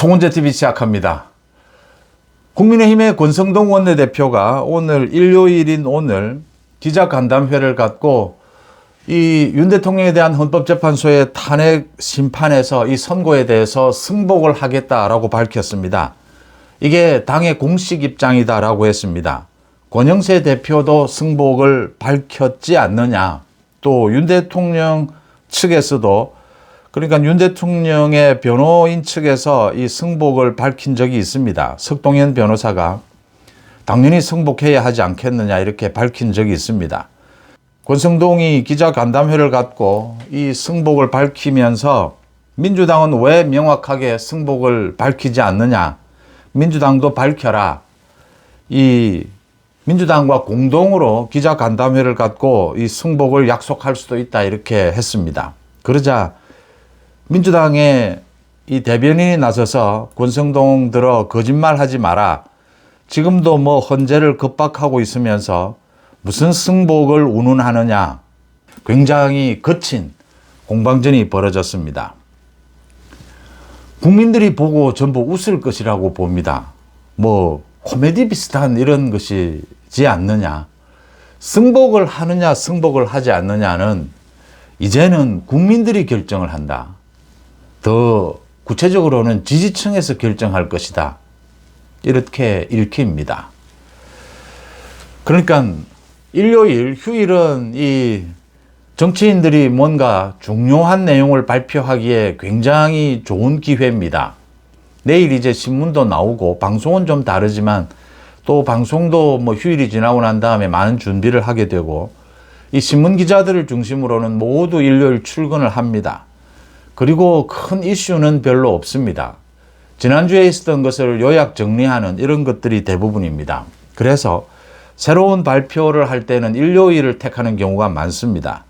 송은재TV 시작합니다. 국민의힘의 권성동 원내대표가 오늘 일요일인 오늘 기자간담회를 갖고 이 윤 대통령에 대한 헌법재판소의 탄핵 심판에서 이 선고에 대해서 승복을 하겠다라고 밝혔습니다. 이게 당의 공식 입장이다라고 했습니다. 권영세 대표도 승복을 밝혔지 않느냐. 또 윤 대통령 측에서도 그러니까 윤 대통령의 변호인 측에서 이 승복을 밝힌 적이 있습니다. 석동현 변호사가 당연히 승복해야 하지 않겠느냐 이렇게 밝힌 적이 있습니다. 권성동이 기자간담회를 갖고 이 승복을 밝히면서 민주당은 왜 명확하게 승복을 밝히지 않느냐. 민주당도 밝혀라. 이 민주당과 공동으로 기자간담회를 갖고 이 승복을 약속할 수도 있다 이렇게 했습니다. 그러자 민주당의 이 대변인이 나서서 권성동 들어 거짓말하지 마라. 지금도 뭐 헌재를 겁박하고 있으면서 무슨 승복을 운운하느냐. 굉장히 거친 공방전이 벌어졌습니다. 국민들이 보고 전부 웃을 것이라고 봅니다. 뭐 코미디 비슷한 이런 것이지 않느냐. 승복을 하느냐 승복을 하지 않느냐는 이제는 국민들이 결정을 한다. 더 구체적으로는 지지층에서 결정할 것이다. 이렇게 읽힙니다. 그러니까 일요일, 휴일은 이 정치인들이 뭔가 중요한 내용을 발표하기에 굉장히 좋은 기회입니다. 내일 이제 신문도 나오고 방송은 좀 다르지만 또 방송도 뭐 휴일이 지나고 난 다음에 많은 준비를 하게 되고 이 신문 기자들을 중심으로는 모두 일요일 출근을 합니다. 그리고 큰 이슈는 별로 없습니다. 지난주에 있었던 것을 요약 정리하는 이런 것들이 대부분입니다. 그래서 새로운 발표를 할 때는 일요일을 택하는 경우가 많습니다.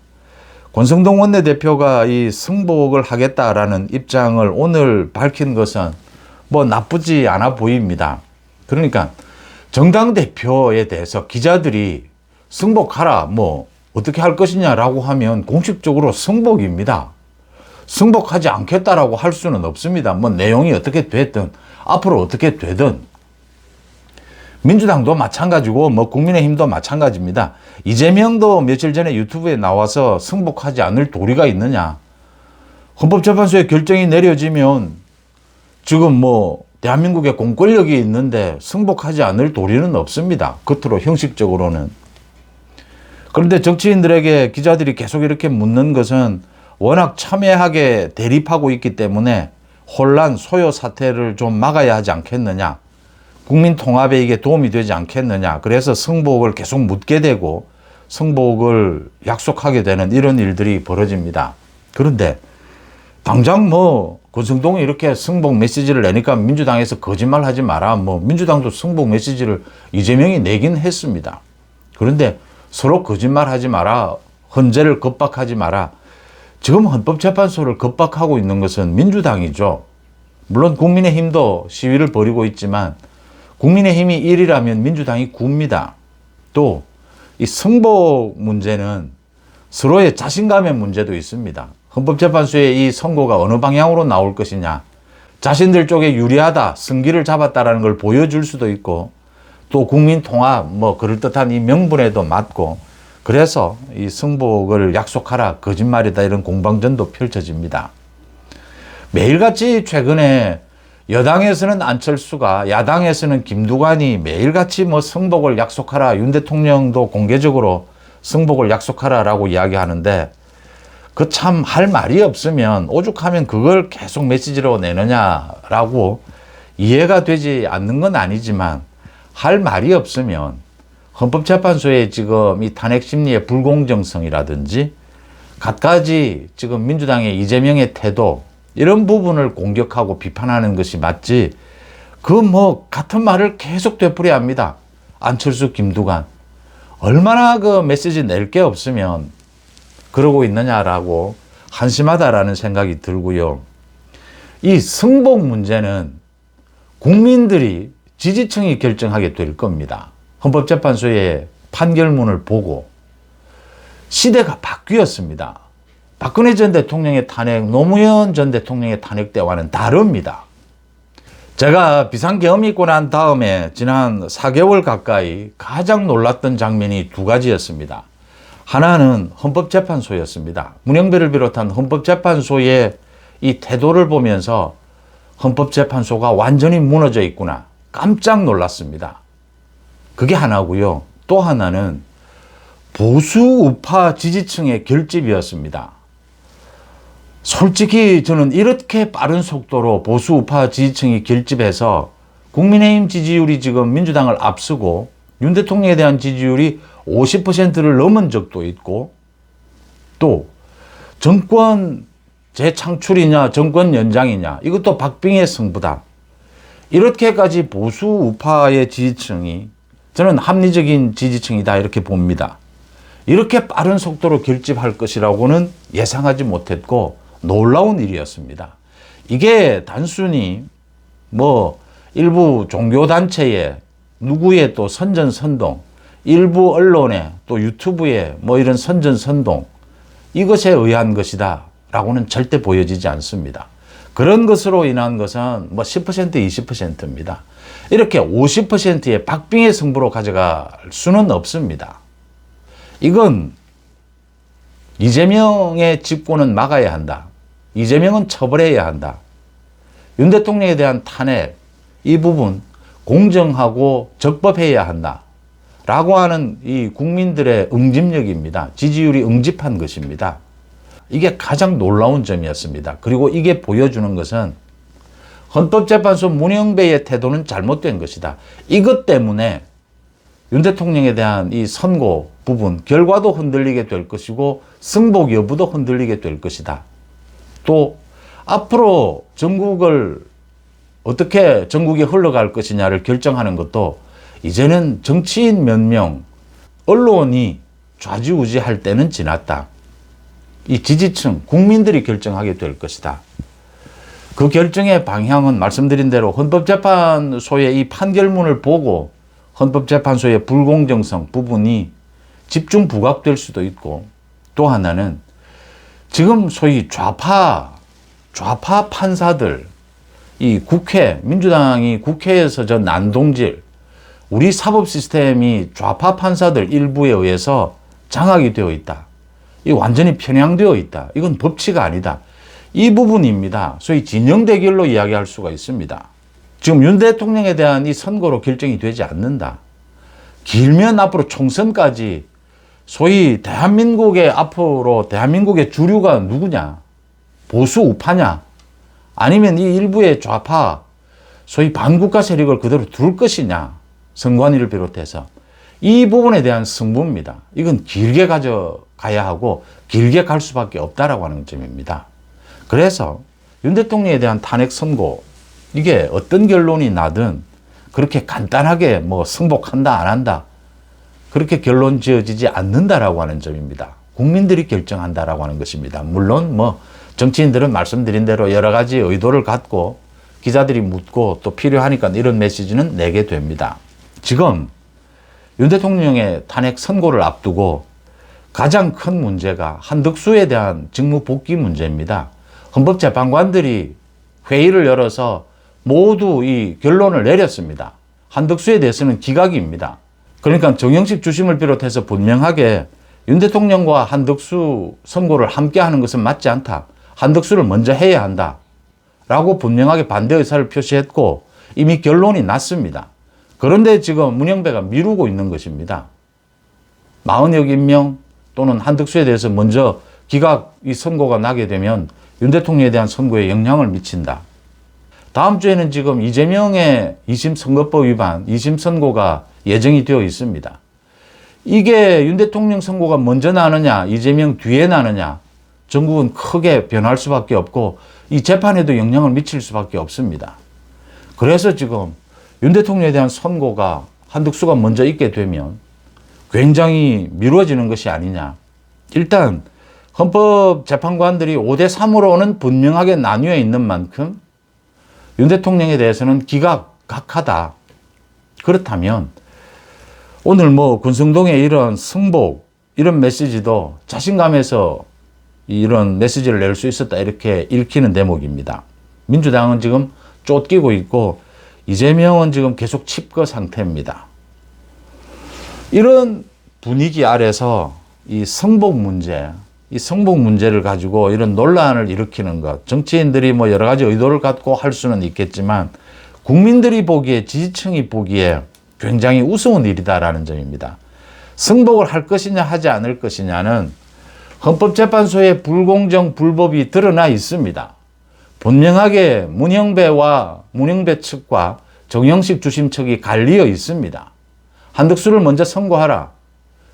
권성동 원내대표가 이 승복을 하겠다라는 입장을 오늘 밝힌 것은 뭐 나쁘지 않아 보입니다. 그러니까 정당 대표에 대해서 기자들이 승복하라 뭐 어떻게 할 것이냐라고 하면 공식적으로 승복입니다. 승복하지 않겠다라고 할 수는 없습니다. 뭐 내용이 어떻게 됐든 앞으로 어떻게 되든 민주당도 마찬가지고 뭐 국민의힘도 마찬가지입니다. 이재명도 며칠 전에 유튜브에 나와서 승복하지 않을 도리가 있느냐. 헌법재판소의 결정이 내려지면 지금 뭐 대한민국에 공권력이 있는데 승복하지 않을 도리는 없습니다. 겉으로 형식적으로는. 그런데 정치인들에게 기자들이 계속 이렇게 묻는 것은 워낙 첨예하게 대립하고 있기 때문에 혼란, 소요 사태를 좀 막아야 하지 않겠느냐. 국민 통합에 이게 도움이 되지 않겠느냐. 그래서 승복을 계속 묻게 되고 승복을 약속하게 되는 이런 일들이 벌어집니다. 그런데 당장 뭐 권성동이 이렇게 승복 메시지를 내니까 민주당에서 거짓말 하지 마라. 뭐 민주당도 승복 메시지를 이재명이 내긴 했습니다. 그런데 서로 거짓말 하지 마라. 헌재를 겁박하지 마라. 지금 헌법재판소를 겁박하고 있는 것은 민주당이죠. 물론 국민의힘도 시위를 벌이고 있지만 국민의힘이 1이라면 민주당이 9입니다. 또 이 승복 문제는 서로의 자신감의 문제도 있습니다. 헌법재판소의 이 선고가 어느 방향으로 나올 것이냐. 자신들 쪽에 유리하다, 승기를 잡았다라는 걸 보여줄 수도 있고 또 국민 통합 뭐 그럴듯한 이 명분에도 맞고 그래서 이 승복을 약속하라 거짓말이다 이런 공방전도 펼쳐집니다. 매일같이 최근에 여당에서는 안철수가 야당에서는 김두관이 매일같이 뭐 승복을 약속하라 윤 대통령도 공개적으로 승복을 약속하라라고 이야기하는데 그 참 할 말이 없으면 오죽하면 그걸 계속 메시지로 내느냐라고 이해가 되지 않는 건 아니지만 할 말이 없으면 헌법재판소의 지금 이 탄핵 심리의 불공정성이라든지 갖가지 지금 민주당의 이재명의 태도 이런 부분을 공격하고 비판하는 것이 맞지 그 뭐 같은 말을 계속 되풀이 합니다. 안철수, 김두관. 얼마나 그 메시지 낼 게 없으면 그러고 있느냐라고 한심하다라는 생각이 들고요. 이 승복 문제는 국민들이 지지층이 결정하게 될 겁니다. 헌법재판소의 판결문을 보고 시대가 바뀌었습니다. 박근혜 전 대통령의 탄핵, 노무현 전 대통령의 탄핵 때와는 다릅니다. 제가 비상계엄이 있고 난 다음에 지난 4개월 가까이 가장 놀랐던 장면이 두 가지였습니다. 하나는 헌법재판소였습니다. 문영배를 비롯한 헌법재판소의 이 태도를 보면서 헌법재판소가 완전히 무너져 있구나. 깜짝 놀랐습니다. 그게 하나고요. 또 하나는 보수 우파 지지층의 결집이었습니다. 솔직히 저는 이렇게 빠른 속도로 보수 우파 지지층이 결집해서 국민의힘 지지율이 지금 민주당을 앞서고 윤 대통령에 대한 지지율이 50%를 넘은 적도 있고, 또 정권 재창출이냐 정권 연장이냐 이것도 박빙의 승부다. 이렇게까지 보수 우파의 지지층이 저는 합리적인 지지층이다 이렇게 봅니다. 이렇게 빠른 속도로 결집할 것이라고는 예상하지 못했고 놀라운 일이었습니다. 이게 단순히 뭐 일부 종교단체의 누구의 또 선전선동, 일부 언론의 또 유튜브의 뭐 이런 선전선동, 이것에 의한 것이다 라고는 절대 보여지지 않습니다. 그런 것으로 인한 것은 뭐 10%, 20%입니다. 이렇게 50%의 박빙의 승부로 가져갈 수는 없습니다. 이건 이재명의 집권은 막아야 한다. 이재명은 처벌해야 한다. 윤 대통령에 대한 탄핵, 이 부분 공정하고 적법해야 한다. 라고 하는 이 국민들의 응집력입니다. 지지율이 응집한 것입니다. 이게 가장 놀라운 점이었습니다. 그리고 이게 보여주는 것은 헌법재판소 문영배의 태도는 잘못된 것이다. 이것 때문에 윤 대통령에 대한 이 선고 부분, 결과도 흔들리게 될 것이고 승복 여부도 흔들리게 될 것이다. 또 앞으로 전국을 어떻게 전국이 흘러갈 것이냐를 결정하는 것도 이제는 정치인 몇 명, 언론이 좌지우지할 때는 지났다. 이 지지층, 국민들이 결정하게 될 것이다. 그 결정의 방향은 말씀드린 대로 헌법재판소의 이 판결문을 보고 헌법재판소의 불공정성 부분이 집중 부각될 수도 있고, 또 하나는 지금 소위 좌파 판사들, 이 국회, 민주당이 국회에서 저 난동질, 우리 사법 시스템이 좌파 판사들 일부에 의해서 장악이 되어 있다. 이 완전히 편향되어 있다. 이건 법치가 아니다. 이 부분입니다. 소위 진영 대결로 이야기할 수가 있습니다. 지금 윤 대통령에 대한 이 선거로 결정이 되지 않는다. 길면 앞으로 총선까지 소위 대한민국의 앞으로 대한민국의 주류가 누구냐? 보수 우파냐? 아니면 이 일부의 좌파 소위 반국가 세력을 그대로 둘 것이냐? 선관위를 비롯해서 이 부분에 대한 승부입니다. 이건 길게 가져가야 하고 길게 갈 수밖에 없다라고 하는 점입니다. 그래서 윤 대통령에 대한 탄핵 선고, 이게 어떤 결론이 나든 그렇게 간단하게 뭐 승복한다 안 한다 그렇게 결론 지어지지 않는다라고 하는 점입니다. 국민들이 결정한다라고 하는 것입니다. 물론 뭐 정치인들은 말씀드린 대로 여러 가지 의도를 갖고 기자들이 묻고 또 필요하니까 이런 메시지는 내게 됩니다. 지금 윤 대통령의 탄핵 선고를 앞두고 가장 큰 문제가 한덕수에 대한 직무 복귀 문제입니다. 헌법재판관들이 회의를 열어서 모두 이 결론을 내렸습니다. 한덕수에 대해서는 기각입니다. 그러니까 정영식 주심을 비롯해서 분명하게 윤 대통령과 한덕수 선고를 함께 하는 것은 맞지 않다. 한덕수를 먼저 해야 한다. 라고 분명하게 반대 의사를 표시했고 이미 결론이 났습니다. 그런데 지금 문영배가 미루고 있는 것입니다. 40여 명 또는 한덕수에 대해서 먼저 기각 이 선고가 나게 되면 윤 대통령에 대한 선고에 영향을 미친다. 다음 주에는 지금 이재명의 2심 선거법 위반 2심 선고가 예정이 되어 있습니다. 이게 윤 대통령 선고가 먼저 나느냐 이재명 뒤에 나느냐 전국은 크게 변할 수밖에 없고 이 재판에도 영향을 미칠 수밖에 없습니다. 그래서 지금 윤 대통령에 대한 선고가 한덕수가 먼저 있게 되면 굉장히 미뤄지는 것이 아니냐. 일단 헌법재판관들이 5대3으로는 분명하게 나뉘어 있는 만큼 윤 대통령에 대해서는 각하다. 그렇다면 오늘 뭐 권성동의 이런 승복, 이런 메시지도 자신감에서 이런 메시지를 낼 수 있었다 이렇게 읽히는 대목입니다. 민주당은 지금 쫓기고 있고 이재명은 지금 계속 칩거 상태입니다. 이런 분위기 아래서 이 성복 문제를 가지고 이런 논란을 일으키는 것, 정치인들이 뭐 여러 가지 의도를 갖고 할 수는 있겠지만 국민들이 보기에, 지지층이 보기에 굉장히 우스운 일이다라는 점입니다. 승복을 할 것이냐 하지 않을 것이냐는 헌법재판소의 불공정, 불법이 드러나 있습니다. 분명하게 문영배 측과 정영식 주심 측이 갈리어 있습니다. 한덕수를 먼저 선고하라.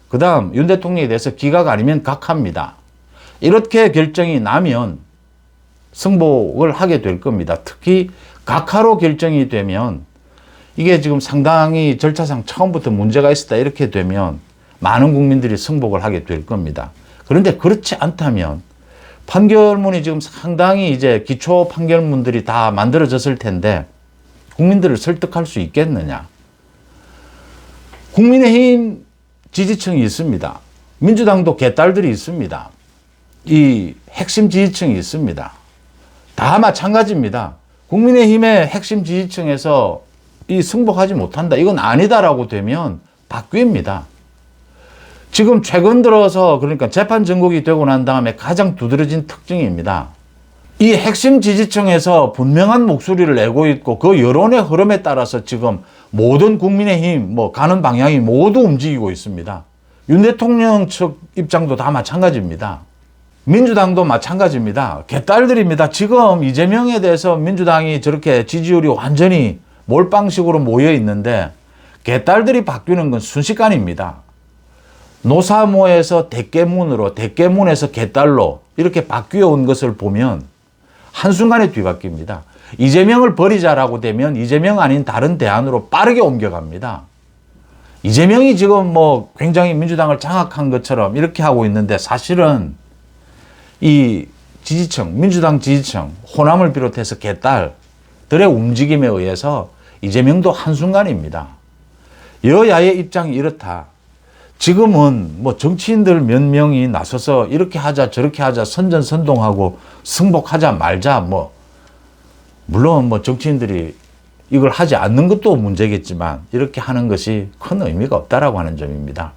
그 다음 윤 대통령에 대해서 기각 아니면 각하입니다. 이렇게 결정이 나면 승복을 하게 될 겁니다. 특히 각하로 결정이 되면 이게 지금 상당히 절차상 처음부터 문제가 있었다 이렇게 되면 많은 국민들이 승복을 하게 될 겁니다. 그런데 그렇지 않다면 판결문이 지금 상당히 이제 기초 판결문들이 다 만들어졌을 텐데 국민들을 설득할 수 있겠느냐. 국민의힘 지지층이 있습니다. 민주당도 개딸들이 있습니다. 이 핵심 지지층이 있습니다. 다 마찬가지입니다. 국민의힘의 핵심 지지층에서 이 승복하지 못한다. 이건 아니다라고 되면 바뀝니다. 지금 최근 들어서 그러니까 재판 전국이 되고 난 다음에 가장 두드러진 특징입니다. 이 핵심 지지층에서 분명한 목소리를 내고 있고 그 여론의 흐름에 따라서 지금 모든 국민의힘 가는 방향이 모두 움직이고 있습니다. 윤 대통령 측 입장도 다 마찬가지입니다. 민주당도 마찬가지입니다. 개딸들입니다. 지금 이재명에 대해서 민주당이 저렇게 지지율이 완전히 몰빵식으로 모여 있는데 개딸들이 바뀌는 건 순식간입니다. 노사모에서 대깨문으로, 대깨문에서 개딸로 이렇게 바뀌어 온 것을 보면 한순간에 뒤바뀝니다. 이재명을 버리자라고 되면 이재명 아닌 다른 대안으로 빠르게 옮겨갑니다. 이재명이 지금 굉장히 민주당을 장악한 것처럼 이렇게 하고 있는데 사실은 이 지지층, 민주당 지지층, 호남을 비롯해서 개딸들의 움직임에 의해서 이재명도 한순간입니다. 여야의 입장이 이렇다. 지금은 정치인들 몇 명이 나서서 이렇게 하자 저렇게 하자 선전선동하고 승복하자 말자 물론 정치인들이 이걸 하지 않는 것도 문제겠지만 이렇게 하는 것이 큰 의미가 없다라고 하는 점입니다.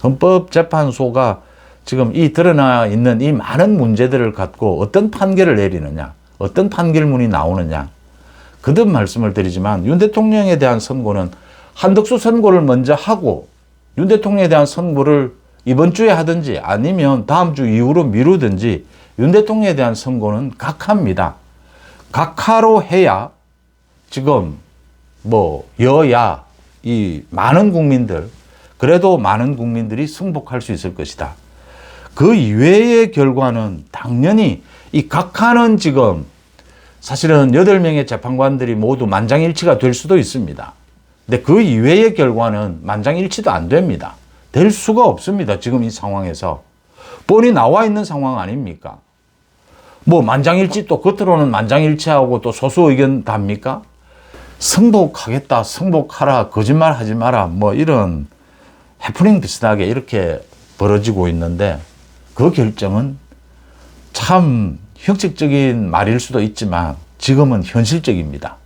헌법재판소가 지금 이 드러나 있는 이 많은 문제들을 갖고 어떤 판결을 내리느냐, 어떤 판결문이 나오느냐 거듭 말씀을 드리지만 윤 대통령에 대한 선고는 한덕수 선고를 먼저 하고 윤 대통령에 대한 선고를 이번 주에 하든지 아니면 다음 주 이후로 미루든지 윤 대통령에 대한 선고는 각하입니다. 각하로 해야 지금 여야 이 많은 국민들 그래도 많은 국민들이 승복할 수 있을 것이다. 그 이외의 결과는 당연히 이 각하는 지금 사실은 8명의 재판관들이 모두 만장일치가 될 수도 있습니다. 근데 그 이외의 결과는 만장일치도 안 됩니다. 될 수가 없습니다. 지금 이 상황에서. 뻔히 나와 있는 상황 아닙니까? 만장일치 또 겉으로는 만장일치하고 또 소수 의견 답니까? 승복하겠다, 승복하라, 거짓말 하지 마라, 이런 해프닝 비슷하게 이렇게 벌어지고 있는데 그 결정은 참 형식적인 말일 수도 있지만 지금은 현실적입니다.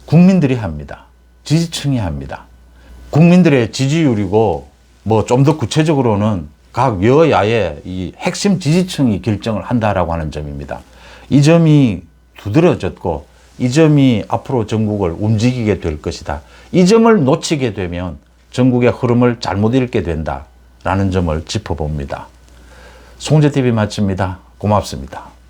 국민들이 합니다. 지지층이 합니다. 국민들의 지지율이고 좀 더 구체적으로는 각 여야의 이 핵심 지지층이 결정을 한다라고 하는 점입니다. 이 점이 두드러졌고 이 점이 앞으로 전국을 움직이게 될 것이다. 이 점을 놓치게 되면 전국의 흐름을 잘못 읽게 된다라는 점을 짚어봅니다. 송재TV 마칩니다. 고맙습니다.